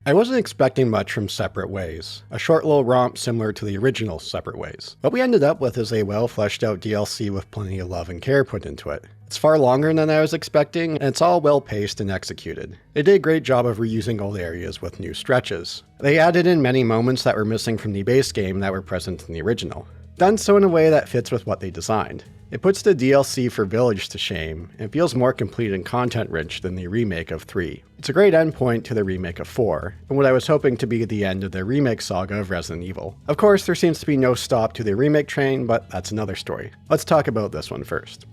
I wasn't expecting much from Separate Ways, a short little romp similar to the original Separate Ways. What we ended up with is a well fleshed out DLC with plenty of love and care put into it. It's far longer than I was expecting, and it's all well paced and executed. They did a great job of reusing old areas with new stretches. They added in many moments that were missing from the base game that were present in the original. Done so in a way that fits with what they designed. It puts the DLC for Village to shame, and feels more complete and content-rich than the remake of 3. It's a great endpoint to the remake of 4, and what I was hoping to be the end of the remake saga of Resident Evil. Of course, there seems to be no stop to the remake train, but that's another story. Let's talk about this one first.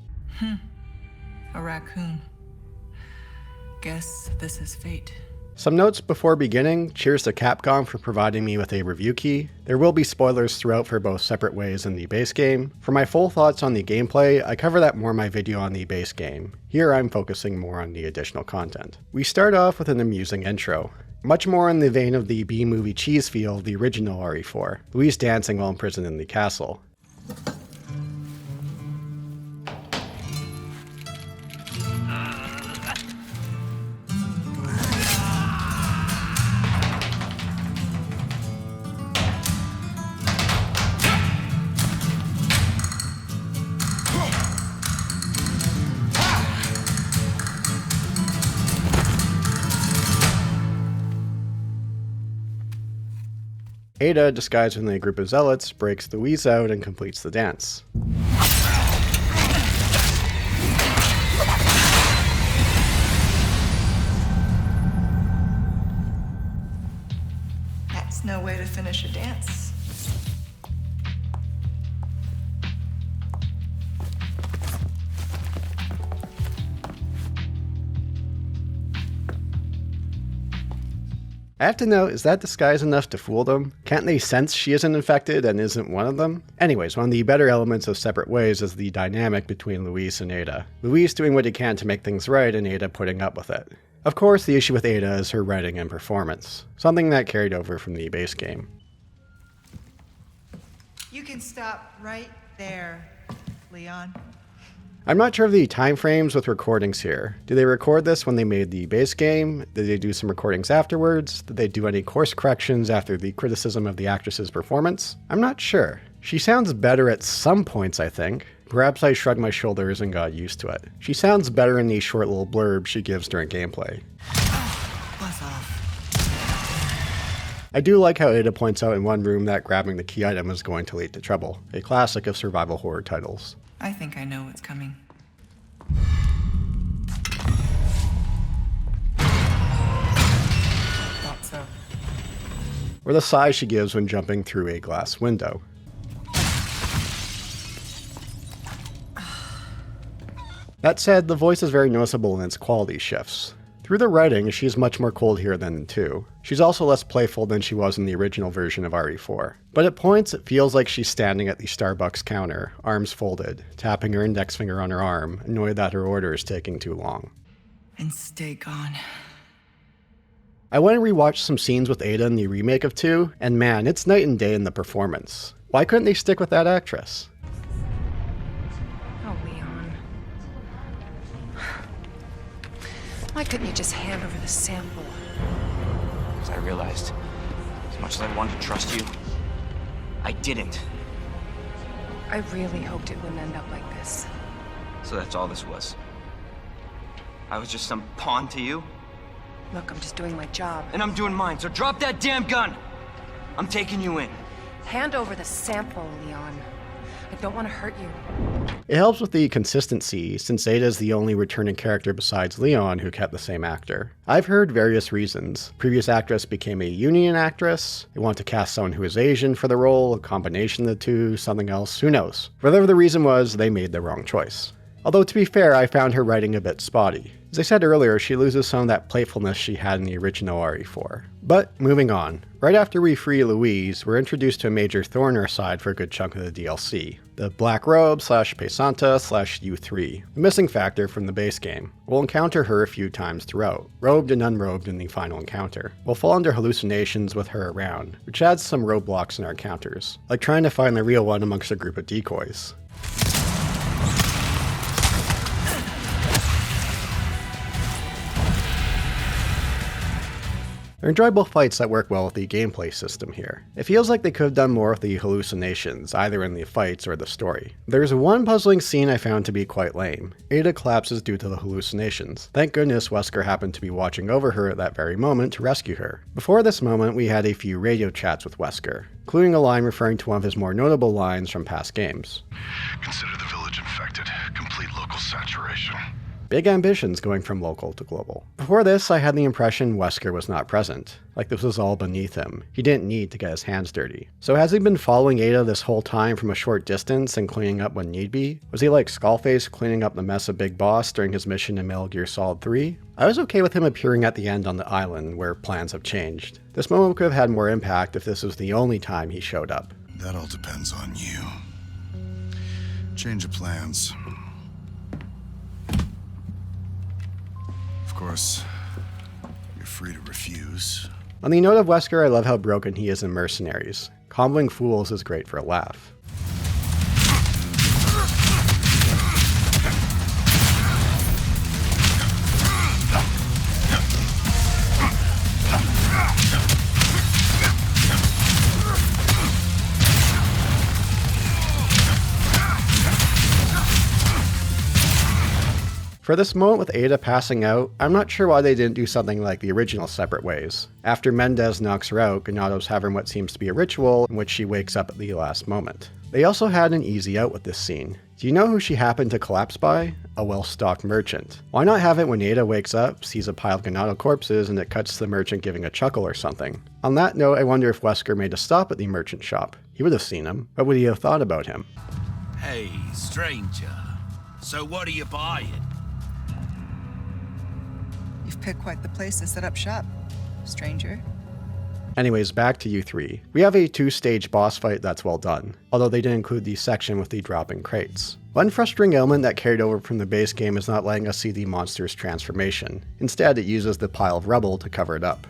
A raccoon. Guess this is fate. Some notes before beginning. Cheers to Capcom for providing me with a review key. There will be spoilers throughout for both Separate Ways and the base game. For my full thoughts on the gameplay, I cover that more in my video on the base game. Here I'm focusing more on the additional content. We start off with an amusing intro. Much more in the vein of the B-movie cheese feel of the original RE4. Louise dancing while imprisoned in the castle. Ada, disguised within a group of zealots, breaks Louise out and completes the dance. That's no way to finish a dance. I have to know, is that disguise enough to fool them? Can't they sense she isn't infected and isn't one of them? Anyways, one of the better elements of Separate Ways is the dynamic between Louise and Ada. Louise doing what he can to make things right and Ada putting up with it. Of course, the issue with Ada is her writing and performance, something that carried over from the base game. You can stop right there, Leon. I'm not sure of the time frames with recordings here. Do they record this when they made the base game? Did they do some recordings afterwards? Did they do any course corrections after the criticism of the actress's performance? I'm not sure. She sounds better at some points, I think. Perhaps I shrugged my shoulders and got used to it. She sounds better in the short little blurb she gives during gameplay. Buzz off. I do like how Ada points out in one room that grabbing the key item is going to lead to trouble, a classic of survival horror titles. I think I know what's coming. Thought so. Or the sigh she gives when jumping through a glass window. That said, the voice is very noticeable in its quality shifts. Through the writing, she's much more cold here than in 2. She's also less playful than she was in the original version of RE4. But at points, it feels like she's standing at the Starbucks counter, arms folded, tapping her index finger on her arm, annoyed that her order is taking too long. And stay gone. I went and rewatched some scenes with Ada in the remake of 2, and man, it's night and day in the performance. Why couldn't they stick with that actress? Oh, Leon. Why couldn't you just hand over the sample? Because I realized, as much as I wanted to trust you, I didn't. I really hoped it wouldn't end up like this. So that's all this was. I was just some pawn to you, Look, I'm just doing my job. and I'm doing mine, so drop that damn gun! I'm taking you in. Hand over the sample, Leon. I don't want to hurt you. It helps with the consistency, since Ada is the only returning character besides Leon who kept the same actor. I've heard various reasons. Previous actress became a union actress, they want to cast someone who is Asian for the role, a combination of the two, something else, who knows. Whatever the reason was, they made the wrong choice. Although to be fair, I found her writing a bit spotty. As I said earlier, she loses some of that playfulness she had in the original RE4. But moving on. Right after we free Louise, we're introduced to a major thorn in our side for a good chunk of the DLC. The Black Robe / Paisanta / U3, the missing factor from the base game. We'll encounter her a few times throughout, robed and unrobed in the final encounter. We'll fall under hallucinations with her around, which adds some roadblocks in our encounters, like trying to find the real one amongst a group of decoys. They're enjoyable fights that work well with the gameplay system here. It feels like they could have done more with the hallucinations, either in the fights or the story. There's one puzzling scene I found to be quite lame. Ada collapses due to the hallucinations. Thank goodness Wesker happened to be watching over her at that very moment to rescue her. Before this moment, we had a few radio chats with Wesker, including a line referring to one of his more notable lines from past games. Consider the village infected. Complete local saturation. Big ambitions going from local to global. Before this, I had the impression Wesker was not present, like this was all beneath him. He didn't need to get his hands dirty. So has he been following Ada this whole time from a short distance and cleaning up when need be? Was he like Skullface cleaning up the mess of Big Boss during his mission in Metal Gear Solid 3? I was okay with him appearing at the end on the island where plans have changed. This moment could have had more impact if this was the only time he showed up. That all depends on you. Change of plans. Of course, you're free to refuse. On the note of Wesker, I love how broken he is in Mercenaries. Combling fools is great for a laugh. For this moment with Ada passing out, I'm not sure why they didn't do something like the original Separate Ways. After Mendez knocks her out, Ganado's having what seems to be a ritual in which she wakes up at the last moment. They also had an easy out with this scene. Do you know who she happened to collapse by? A well-stocked merchant. Why not have it when Ada wakes up, sees a pile of Ganado corpses, and it cuts to the merchant giving a chuckle or something? On that note, I wonder if Wesker made a stop at the merchant shop. He would have seen him. What would he have thought about him? Hey, stranger. So what are you buying? You've picked quite the place to set up shop, stranger. Anyways, back to you three. We have a 2-stage boss fight that's well done, although they didn't include the section with the dropping crates. One frustrating element that carried over from the base game is not letting us see the monster's transformation. Instead, it uses the pile of rubble to cover it up.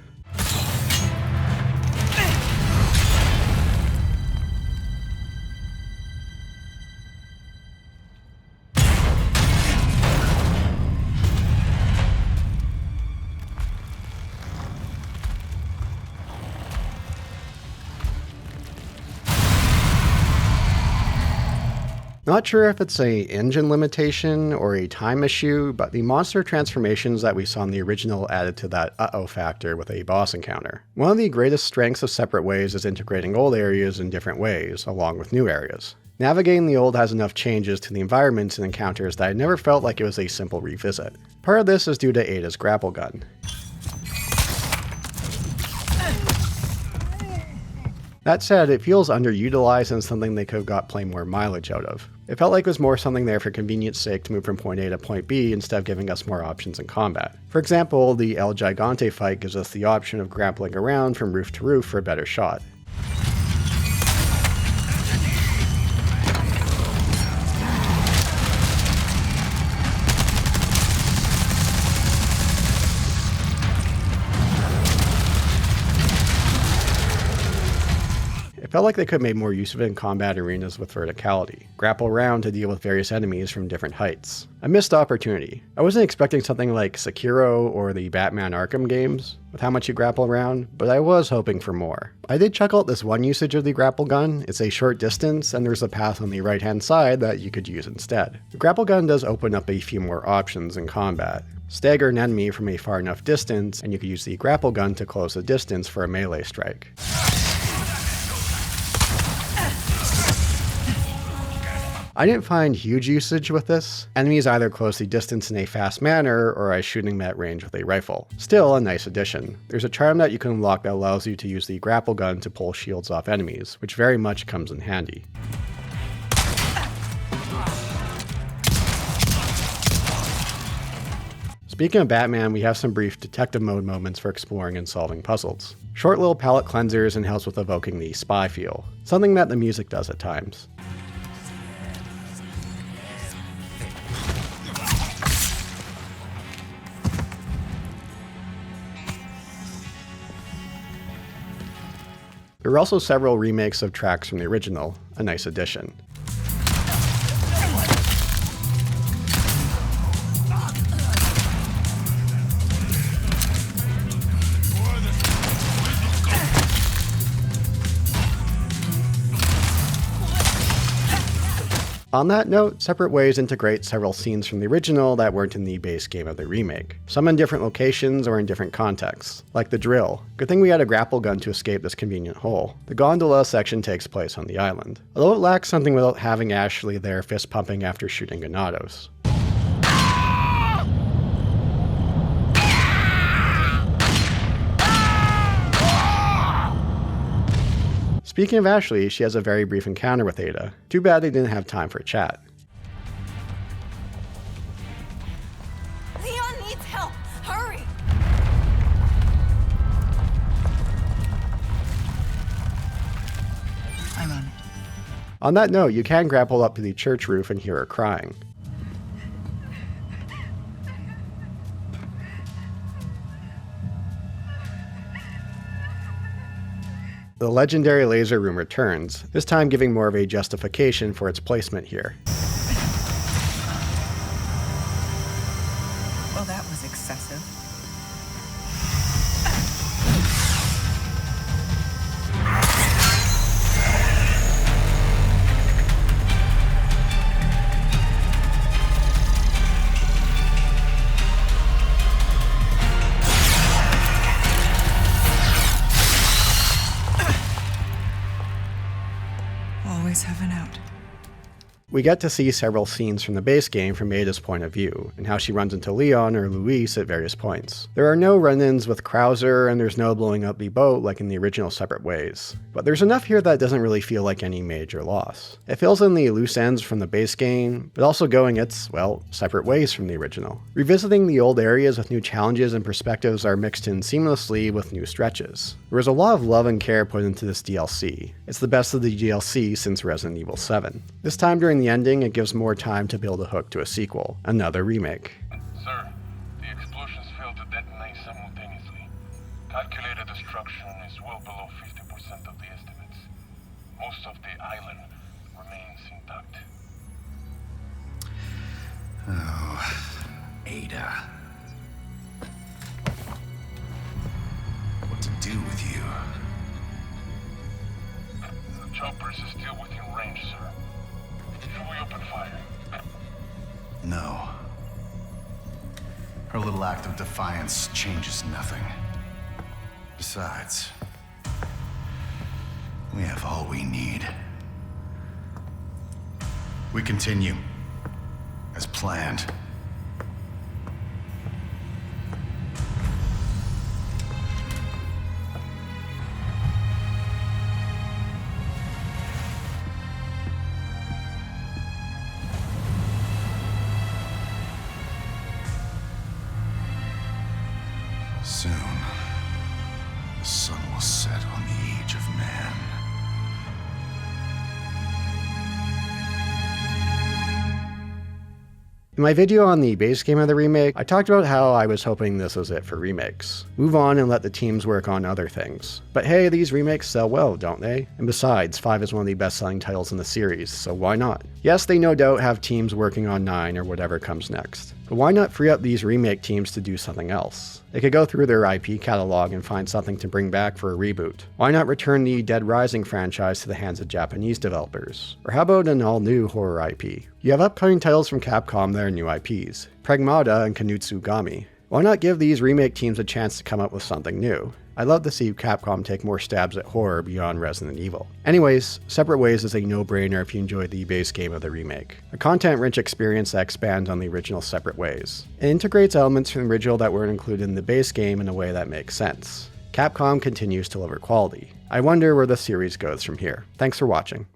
Not sure if it's a engine limitation or a time issue, but the monster transformations that we saw in the original added to that uh-oh factor with a boss encounter. One of the greatest strengths of Separate Ways is integrating old areas in different ways, along with new areas. Navigating the old has enough changes to the environments and encounters that I never felt like it was a simple revisit. Part of this is due to Ada's grapple gun. That said, it feels underutilized and something they could have got plenty more mileage out of. It felt like it was more something there for convenience sake to move from point A to point B instead of giving us more options in combat. For example, the El Gigante fight gives us the option of grappling around from roof to roof for a better shot. It felt like they could have made more use of it in combat arenas with verticality. Grapple around to deal with various enemies from different heights. A missed opportunity. I wasn't expecting something like Sekiro or the Batman Arkham games, with how much you grapple around, but I was hoping for more. I did check out this one usage of the grapple gun. It's a short distance, and there's a path on the right hand side that you could use instead. The grapple gun does open up a few more options in combat. Stagger an enemy from a far enough distance, and you could use the grapple gun to close the distance for a melee strike. I didn't find huge usage with this. Enemies either closely distance in a fast manner, or I shooting them at range with a rifle. Still a nice addition. There's a charm that you can unlock that allows you to use the grapple gun to pull shields off enemies, which very much comes in handy. Speaking of Batman, we have some brief detective mode moments for exploring and solving puzzles. Short little palette cleansers and helps with evoking the spy feel, something that the music does at times. There were also several remakes of tracks from the original, a nice addition. On that note, Separate Ways integrates several scenes from the original that weren't in the base game of the remake. Some in different locations or in different contexts, like the drill. Good thing we had a grapple gun to escape this convenient hole. The gondola section takes place on the island, although it lacks something without having Ashley there fist pumping after shooting Ganados. Speaking of Ashley, she has a very brief encounter with Ada. Too bad they didn't have time for a chat. Leon needs help! Hurry! I'm on it. On that note, you can grapple up to the church roof and hear her crying. The legendary laser room returns, this time giving more of a justification for its placement here. Well, that was excessive. Always have an out. We get to see several scenes from the base game from Ada's point of view, and how she runs into Leon or Luis at various points. There are no run-ins with Krauser, and there's no blowing up the boat like in the original Separate Ways. But there's enough here that doesn't really feel like any major loss. It fills in the loose ends from the base game, but also going its, well, separate ways from the original. Revisiting the old areas with new challenges and perspectives are mixed in seamlessly with new stretches. There was a lot of love and care put into this DLC. It's the best of the DLC since Resident Evil 7. This time during the ending, it gives more time to build a hook to a sequel, another remake. Sir, the explosions failed to detonate simultaneously. Calculated destruction is well below 50% of the estimates. Most of the island remains intact. Oh, Ada. What to do with you? The choppers is still within range, sir. Should we open fire? No. Her little act of defiance changes nothing. Besides, we have all we need. We continue, as planned. Soon, the sun will set on the age of man. In my video on the base game of the remake, I talked about how I was hoping this was it for remakes. Move on and let the teams work on other things. But hey, these remakes sell well, don't they? And besides, 5 is one of the best-selling titles in the series, so why not? Yes, they no doubt have teams working on 9 or whatever comes next. But why not free up these remake teams to do something else? They could go through their IP catalog and find something to bring back for a reboot. Why not return the Dead Rising franchise to the hands of Japanese developers? Or how about an all-new horror IP? You have upcoming titles from Capcom that are new IPs, Pragmata and Kanutsugami. Why not give these remake teams a chance to come up with something new? I'd love to see Capcom take more stabs at horror beyond Resident Evil. Anyways, Separate Ways is a no-brainer if you enjoy the base game of the remake. A content-rich experience that expands on the original Separate Ways. It integrates elements from the original that weren't included in the base game in a way that makes sense. Capcom continues to deliver quality. I wonder where the series goes from here. Thanks for watching.